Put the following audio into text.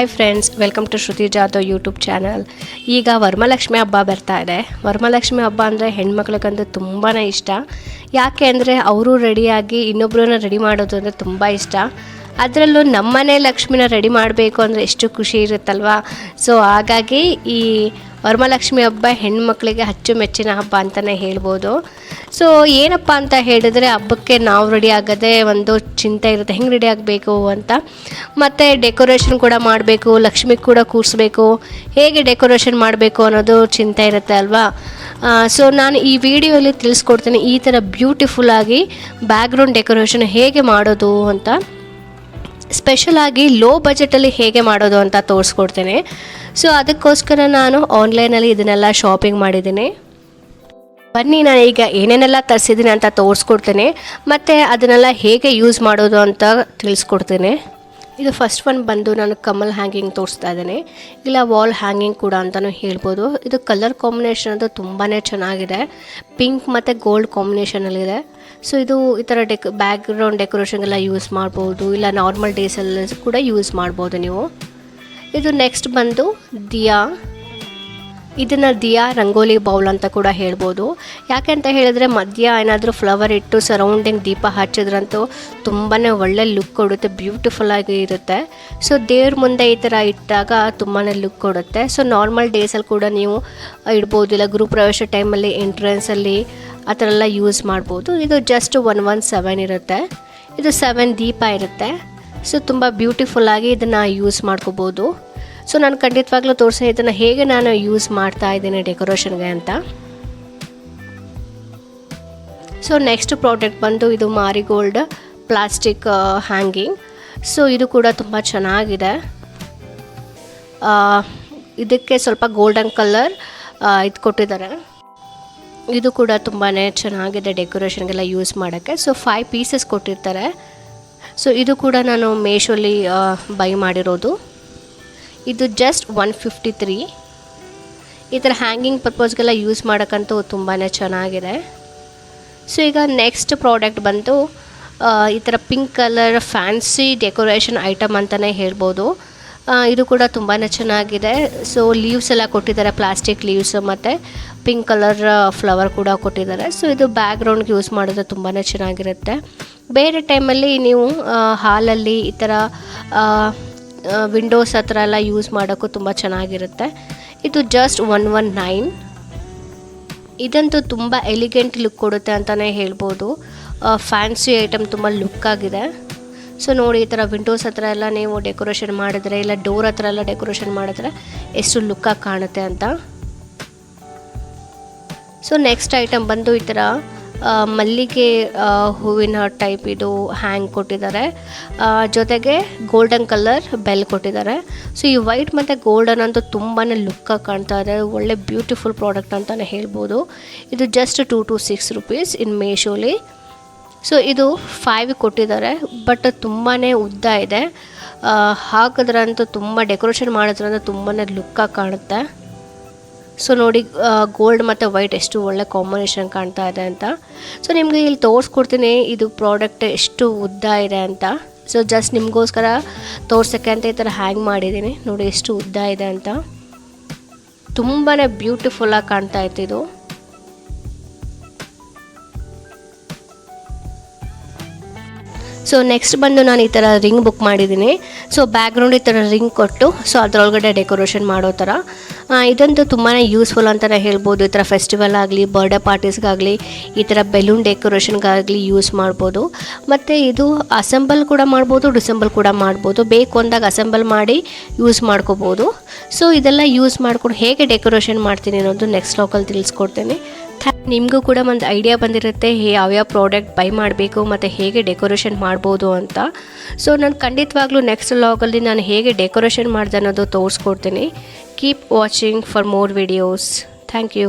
Hi friends, welcome to Shruti Jadhav YouTube channel. ಈಗ ವರಮಹಾಲಕ್ಷ್ಮಿ ಹಬ್ಬ ಬರ್ತಾ ಇದೆ. ವರಮಹಾಲಕ್ಷ್ಮಿ ಹಬ್ಬ ಅಂದರೆ ಹೆಣ್ಮಕ್ಳಿಗಂತೂ ತುಂಬಾ ಇಷ್ಟ. ಯಾಕೆ ಅಂದರೆ ಅವರು ರೆಡಿಯಾಗಿ ಇನ್ನೊಬ್ಬರನ್ನ ರೆಡಿ ಮಾಡೋದು ಅಂದರೆ ತುಂಬ ಇಷ್ಟ. ಅದರಲ್ಲೂ ನಮ್ಮನೆ ಲಕ್ಷ್ಮಿನ ರೆಡಿ ಮಾಡಬೇಕು ಅಂದರೆ ಎಷ್ಟು ಖುಷಿ ಇರುತ್ತಲ್ವ. ಸೊ ಹಾಗಾಗಿ ಈ ವರಮಹಾಲಕ್ಷ್ಮಿ ಹಬ್ಬ ಹೆಣ್ಮಕ್ಳಿಗೆ ಅಚ್ಚುಮೆಚ್ಚಿನ ಹಬ್ಬ ಅಂತಲೇ ಹೇಳ್ಬೋದು. ಸೊ ಏನಪ್ಪ ಅಂತ ಹೇಳಿದ್ರೆ, ಹಬ್ಬಕ್ಕೆ ನಾವು ರೆಡಿ ಆಗೋದೇ ಒಂದು ಚಿಂತೆ ಇರುತ್ತೆ, ಹೆಂಗೆ ರೆಡಿ ಆಗಬೇಕು ಅಂತ. ಮತ್ತು ಡೆಕೋರೇಷನ್ ಕೂಡ ಮಾಡಬೇಕು, ಲಕ್ಷ್ಮಿಗೆ ಕೂಡ ಕೂರಿಸ್ಬೇಕು, ಹೇಗೆ ಡೆಕೋರೇಷನ್ ಮಾಡಬೇಕು ಅನ್ನೋದು ಚಿಂತೆ ಇರುತ್ತೆ ಅಲ್ವಾ. ಸೊ ನಾನು ಈ ವಿಡಿಯೋಲಿ ತಿಳಿಸ್ಕೊಡ್ತೀನಿ ಈ ಥರ ಬ್ಯೂಟಿಫುಲ್ಲಾಗಿ ಬ್ಯಾಕ್ಗ್ರೌಂಡ್ ಡೆಕೋರೇಷನ್ ಹೇಗೆ ಮಾಡೋದು ಅಂತ. ಸ್ಪೆಷಲಾಗಿ ಲೋ ಬಜೆಟಲ್ಲಿ ಹೇಗೆ ಮಾಡೋದು ಅಂತ ತೋರಿಸ್ಕೊಡ್ತೇನೆ. ಸೊ ಅದಕ್ಕೋಸ್ಕರ ನಾನು ಆನ್ಲೈನಲ್ಲಿ ಇದನ್ನೆಲ್ಲ ಶಾಪಿಂಗ್ ಮಾಡಿದ್ದೀನಿ. ಬನ್ನಿ, ನಾನು ಈಗ ಏನೇನೆಲ್ಲ ತರಿಸಿದ್ದೀನಿ ಅಂತ ತೋರಿಸ್ಕೊಡ್ತೇನೆ, ಮತ್ತು ಅದನ್ನೆಲ್ಲ ಹೇಗೆ ಯೂಸ್ ಮಾಡೋದು ಅಂತ ತಿಳಿಸ್ಕೊಡ್ತೇನೆ. ಇದು ಫಸ್ಟ್ ಒನ್ ಬಂದು ನಾನು ಕಮಲ್ ಹ್ಯಾಂಗಿಂಗ್ ತೋರಿಸ್ತಾ ಇದ್ದೇನೆ, ಇಲ್ಲ ವಾಲ್ ಹ್ಯಾಂಗಿಂಗ್ ಕೂಡ ಅಂತಲೂ ಹೇಳ್ಬೋದು. ಇದು ಕಲರ್ ಕಾಂಬಿನೇಷನ್ ಅದು ತುಂಬಾ ಚೆನ್ನಾಗಿದೆ, ಪಿಂಕ್ ಮತ್ತು ಗೋಲ್ಡ್ ಕಾಂಬಿನೇಷನಲ್ಲಿದೆ. ಸೊ ಇದು ಈ ಥರ ಬ್ಯಾಕ್ಗ್ರೌಂಡ್ ಡೆಕೋರೇಷನ್ಗೆಲ್ಲ ಯೂಸ್ ಮಾಡ್ಬೋದು, ಇಲ್ಲ ನಾರ್ಮಲ್ ಡೇಸಲ್ಲಿ ಕೂಡ ಯೂಸ್ ಮಾಡ್ಬೋದು ನೀವು. ಇದು ನೆಕ್ಸ್ಟ್ ಬಂದು ದಿಯಾ. ಇದನ್ನು ದಿಯಾ ರಂಗೋಲಿ ಬೌಲ್ ಅಂತ ಕೂಡ ಹೇಳ್ಬೋದು. ಯಾಕೆ ಅಂತ ಹೇಳಿದ್ರೆ, ಮಧ್ಯ ಏನಾದರೂ ಫ್ಲವರ್ ಇಟ್ಟು ಸರೌಂಡಿಂಗ್ ದೀಪ ಹಚ್ಚಿದ್ರಂತೂ ತುಂಬಾ ಒಳ್ಳೆ ಲುಕ್ ಕೊಡುತ್ತೆ, ಬ್ಯೂಟಿಫುಲ್ಲಾಗಿ ಇರುತ್ತೆ. ಸೊ ದೇವ್ರ ಮುಂದೆ ಈ ಥರ ಇಟ್ಟಾಗ ತುಂಬಾ ಲುಕ್ ಕೊಡುತ್ತೆ. ಸೊ ನಾರ್ಮಲ್ ಡೇಸಲ್ಲಿ ಕೂಡ ನೀವು ಇಡ್ಬೋದು, ಇಲ್ಲ ಗೃಹಪ್ರವೇಶ ಟೈಮಲ್ಲಿ ಎಂಟ್ರೆನ್ಸಲ್ಲಿ ಆ ಥರ ಎಲ್ಲ ಯೂಸ್ ಮಾಡ್ಬೋದು. ಇದು ಜಸ್ಟ್ 117 ಇರುತ್ತೆ. ಇದು 7 ದೀಪ ಇರುತ್ತೆ. ಸೊ ತುಂಬ ಬ್ಯೂಟಿಫುಲ್ಲಾಗಿ ಇದನ್ನು ಯೂಸ್ ಮಾಡ್ಕೋಬೋದು. ಸೊ ನಾನು ಖಂಡಿತವಾಗ್ಲೂ ತೋರಿಸಿ ಇದನ್ನು ಹೇಗೆ ನಾನು ಯೂಸ್ ಮಾಡ್ತಾ ಇದ್ದೀನಿ ಡೆಕೋರೇಷನ್ಗೆ ಅಂತ. ಸೊ ನೆಕ್ಸ್ಟ್ ಪ್ರಾಡಕ್ಟ್ ಬಂದು ಇದು ಮಾರಿಗೋಲ್ಡ್ ಪ್ಲಾಸ್ಟಿಕ್ ಹ್ಯಾಂಗಿಂಗ್. ಸೊ ಇದು ಕೂಡ ತುಂಬ ಚೆನ್ನಾಗಿದೆ. ಇದಕ್ಕೆ ಸ್ವಲ್ಪ ಗೋಲ್ಡನ್ ಕಲರ್ ಇದು ಕೊಟ್ಟಿದ್ದಾರೆ. ಇದು ಕೂಡ ತುಂಬಾ ಚೆನ್ನಾಗಿದೆ ಡೆಕೋರೇಷನ್ಗೆಲ್ಲ ಯೂಸ್ ಮಾಡೋಕ್ಕೆ. ಸೊ 5 ಪೀಸಸ್ ಕೊಟ್ಟಿರ್ತಾರೆ. ಸೊ ಇದು ಕೂಡ ನಾನು ಮೀಶೋಲಿ ಬೈ ಮಾಡಿರೋದು. ಇದು ಜಸ್ಟ್ 153. ಈ ಥರ ಹ್ಯಾಂಗಿಂಗ್ ಪರ್ಪಸ್ಗೆಲ್ಲ ಯೂಸ್ ಮಾಡೋಕ್ಕಂತೂ ತುಂಬಾ ಚೆನ್ನಾಗಿದೆ. ಸೊ ಈಗ ನೆಕ್ಸ್ಟ್ ಪ್ರಾಡಕ್ಟ್ ಬಂದು ಈ ಥರ pink colour fancy decoration item ಅಂತಲೇ ಹೇಳ್ಬೋದು. ಇದು ಕೂಡ ತುಂಬಾ ಚೆನ್ನಾಗಿದೆ. ಸೊ ಲೀವ್ಸ್ ಎಲ್ಲ ಕೊಟ್ಟಿದ್ದಾರೆ, ಪ್ಲಾಸ್ಟಿಕ್ ಲೀವ್ಸ್ ಮತ್ತು ಪಿಂಕ್ ಕಲರ್ ಫ್ಲವರ್ ಕೂಡ ಕೊಟ್ಟಿದ್ದಾರೆ. ಸೊ ಇದು ಬ್ಯಾಕ್ಗ್ರೌಂಡ್ಗೆ ಯೂಸ್ ಮಾಡಿದ್ರೆ ತುಂಬಾ ಚೆನ್ನಾಗಿರುತ್ತೆ. ಬೇರೆ ಟೈಮಲ್ಲಿ ನೀವು ಹಾಲಲ್ಲಿ ಈ ಥರ ವಿಂಡೋಸ್ ಹತ್ರ ಎಲ್ಲ ಯೂಸ್ ಮಾಡೋಕ್ಕೂ ತುಂಬ ಚೆನ್ನಾಗಿರುತ್ತೆ. ಇದು ಜಸ್ಟ್ 119. ಇದಂತೂ ತುಂಬ ಎಲಿಗೆಂಟ್ ಲುಕ್ ಕೊಡುತ್ತೆ ಅಂತಲೇ ಹೇಳ್ಬೋದು. ಫ್ಯಾನ್ಸಿ ಐಟಮ್ ತುಂಬ ಲುಕ್ ಆಗಿದೆ. ಸೊ ನೋಡಿ, ಈ ಥರ ವಿಂಡೋಸ್ ಹತ್ರ ಎಲ್ಲ ನೀವು ಡೆಕೋರೇಷನ್ ಮಾಡಿದ್ರೆ, ಇಲ್ಲ ಡೋರ್ ಹತ್ರ ಎಲ್ಲ ಡೆಕೋರೇಷನ್ ಮಾಡಿದ್ರೆ ಎಷ್ಟು ಲುಕ್ಕಾಗಿ ಕಾಣುತ್ತೆ ಅಂತ. ಸೊ ನೆಕ್ಸ್ಟ್ ಐಟಮ್ ಬಂದು ಈ ಥರ ಮಲ್ಲಿಗೆ ಹೂವಿನ ಟೈಪ್ ಇದು ಹ್ಯಾಂಗ್ ಕೊಟ್ಟಿದ್ದಾರೆ, ಜೊತೆಗೆ ಗೋಲ್ಡನ್ ಕಲರ್ ಬೆಲ್ ಕೊಟ್ಟಿದ್ದಾರೆ. ಸೊ ಈ ವೈಟ್ ಮತ್ತು ಗೋಲ್ಡನ್ ಅಂತೂ ತುಂಬಾ ಲುಕ್ಕಾಗಿ ಕಾಣ್ತಾ ಇದೆ, ಒಳ್ಳೆ ಬ್ಯೂಟಿಫುಲ್ ಪ್ರಾಡಕ್ಟ್ ಅಂತಲೇ ಹೇಳ್ಬೋದು. ಇದು ಜಸ್ಟ್ 226 ರೂಪೀಸ್ ಇನ್ ಮೀಶೋಲಿ. ಸೊ ಇದು 5 ಕೊಟ್ಟಿದ್ದಾರೆ, ಬಟ್ ತುಂಬಾ ಉದ್ದ ಇದೆ. ಹಾಕಿದ್ರಂತೂ ತುಂಬ ಡೆಕೋರೇಷನ್ ಮಾಡಿದ್ರಂತೂ ತುಂಬಾ ಲುಕ್ಕಾಗಿ ಕಾಣುತ್ತೆ. ಸೊ ನೋಡಿ, ಗೋಲ್ಡ್ ಮತ್ತು ವೈಟ್ ಎಷ್ಟು ಒಳ್ಳೆ ಕಾಂಬಿನೇಷನ್ ಕಾಣ್ತಾ ಇದೆ ಅಂತ. ಸೊ ನಿಮಗೆ ಇಲ್ಲಿ ತೋರಿಸ್ಕೊಡ್ತೀನಿ ಇದು ಪ್ರಾಡಕ್ಟ್ ಎಷ್ಟು ಉದ್ದ ಇದೆ ಅಂತ. ಸೊ ಜಸ್ಟ್ ನಿಮಗೋಸ್ಕರ ತೋರ್ಸೋಕ್ಕೆ ಅಂತ ಈ ಥರ ಹ್ಯಾಂಗ್ ಮಾಡಿದ್ದೀನಿ. ನೋಡಿ ಎಷ್ಟು ಉದ್ದ ಇದೆ ಅಂತ, ತುಂಬಾ ಬ್ಯೂಟಿಫುಲ್ಲಾಗಿ ಕಾಣ್ತಾ ಇತ್ತು ಇದು. ಸೊ ನೆಕ್ಸ್ಟ್ ಬಂದು ನಾನು ಈ ಥರ ರಿಂಗ್ ಬುಕ್ ಮಾಡಿದ್ದೀನಿ. ಸೊ ಬ್ಯಾಕ್ಗ್ರೌಂಡ್ ಈ ಥರ ರಿಂಗ್ ಕೊಟ್ಟು, ಸೊ ಅದರೊಳಗಡೆ ಡೆಕೋರೇಷನ್ ಮಾಡೋ ಥರ. ಇದಂತೂ ತುಂಬಾ ಯೂಸ್ಫುಲ್ ಅಂತಲೇ ಹೇಳ್ಬೋದು. ಈ ಥರ ಫೆಸ್ಟಿವಲ್ ಆಗಲಿ, ಬರ್ಡೇ ಪಾರ್ಟೀಸ್ಗಾಗಲಿ, ಈ ಥರ ಬೆಲೂನ್ ಡೆಕೋರೇಷನ್ಗಾಗಲಿ ಯೂಸ್ ಮಾಡ್ಬೋದು. ಮತ್ತು ಇದು ಅಸೆಂಬಲ್ ಕೂಡ ಮಾಡ್ಬೋದು, ಡಿಸೆಂಬಲ್ ಕೂಡ ಮಾಡ್ಬೋದು. ಬೇಕು ಅಂದಾಗ ಅಸೆಂಬಲ್ ಮಾಡಿ ಯೂಸ್ ಮಾಡ್ಕೋಬೋದು. ಸೊ ಇದೆಲ್ಲ ಯೂಸ್ ಮಾಡ್ಕೊಂಡು ಹೇಗೆ ಡೆಕೋರೇಷನ್ ಮಾಡ್ತೀನಿ ಅನ್ನೋದು ನೆಕ್ಸ್ಟ್ ಲಾಗಲ್ಲಿ ತಿಳಿಸ್ಕೊಡ್ತೀನಿ. ನಿಮಗೂ ಕೂಡ ಒಂದು ಐಡಿಯಾ ಬಂದಿರುತ್ತೆ ಯಾವ್ಯಾವ ಪ್ರಾಡಕ್ಟ್ ಬೈ ಮಾಡಬೇಕು ಮತ್ತು ಹೇಗೆ ಡೆಕೋರೇಷನ್ ಮಾಡ್ಬೋದು ಅಂತ. ಸೊ ನಾನು ಖಂಡಿತವಾಗ್ಲೂ ನೆಕ್ಸ್ಟ್ ಲಾಗಲ್ಲಿ ನಾನು ಹೇಗೆ ಡೆಕೋರೇಷನ್ ಮಾಡಿದೆ ಅನ್ನೋದು ತೋರಿಸ್ಕೊಡ್ತೀನಿ. Keep watching for more videos. Thank you.